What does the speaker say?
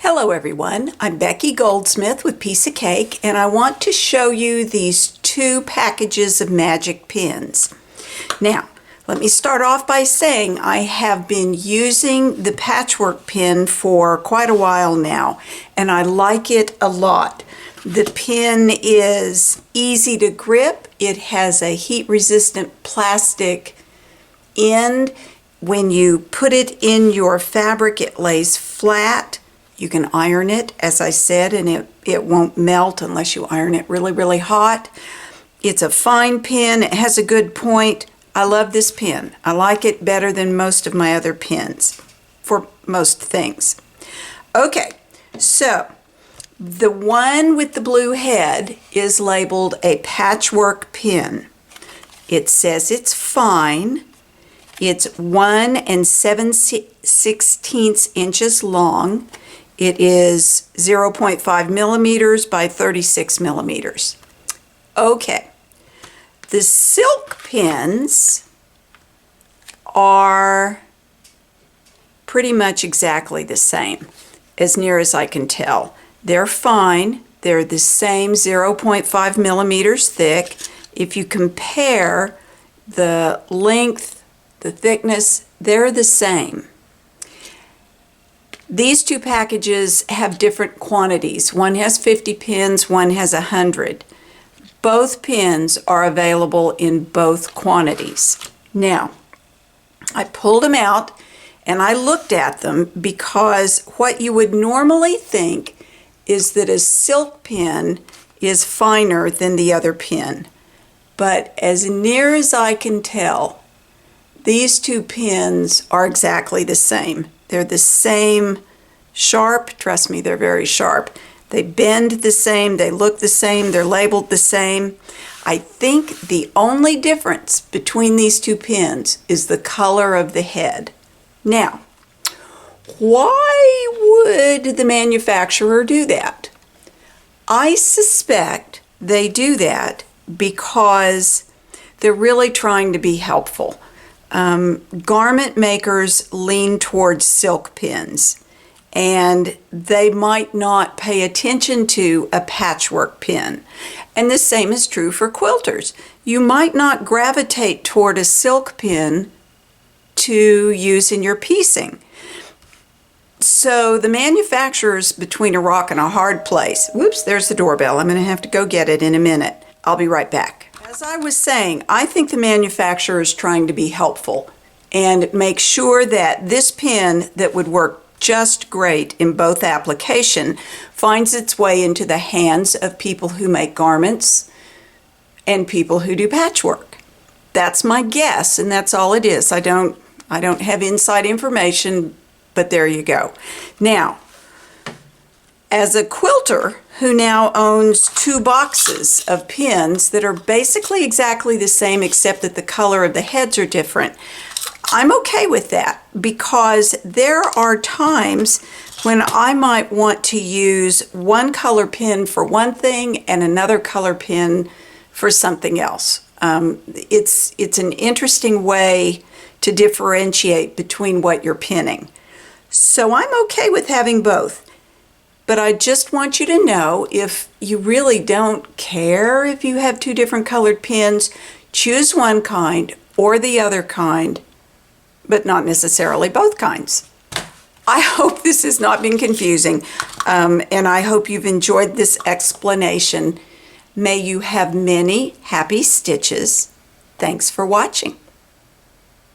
Hello everyone, I'm Becky Goldsmith with Piece of Cake, and I want to show you these two packages of magic pins. Now, let me start off by saying I have been using the patchwork pin for quite a while now, and I like it a lot. The pin is easy to grip. It has a heat-resistant plastic end. When you put it in your fabric, it lays flat. You can iron it, as I said, and it won't melt unless you iron it really, really hot. It's a fine pin. It has a good point. I love this pin. I like it better than most of my other pins for most things. Okay, so the one with the blue head is labeled a patchwork pin. It says it's fine. It's 1 7/16 inches long. It is 0.5 millimeters by 36 millimeters. Okay, the silk pins are pretty much exactly the same, as near as I can tell. They're fine. They're the same 0.5 millimeters thick. If you compare the length, the thickness, they're the same. These two packages have different quantities. One has 50 pins, one has 100. Both pins are available in both quantities. Now, I pulled them out and I looked at them because what you would normally think is that a silk pin is finer than the other pin. But as near as I can tell, these two pins are exactly the same. They're the same sharp. Trust me, they're very sharp. They bend the same, they look the same, they're labeled the same. I think the only difference between these two pins is the color of the head. Now, why would the manufacturer do that? I suspect they do that because they're really trying to be helpful. Garment makers lean towards silk pins, and they might not pay attention to a patchwork pin. And the same is true for quilters. You might not gravitate toward a silk pin to use in your piecing. So the manufacturer's between a rock and a hard place. Whoops, there's the doorbell. I'm going to have to go get it in a minute. I'll be right back. As I was saying, I think the manufacturer is trying to be helpful and make sure that this pin that would work just great in both application finds its way into the hands of people who make garments and people who do patchwork. That's my guess, and that's all it is. I don't have inside information, but there you go. Now, as a quilter who now owns 2 boxes of pins that are basically exactly the same except that the color of the heads are different, I'm okay with that because there are times when I might want to use one color pin for one thing and another color pin for something else. It's an interesting way to differentiate between what you're pinning. So I'm okay with having both. But I just want you to know, if you really don't care if you have 2 different colored pins, choose one kind or the other kind, but not necessarily both kinds. I hope this has not been confusing, and I hope you've enjoyed this explanation. May you have many happy stitches. Thanks for watching.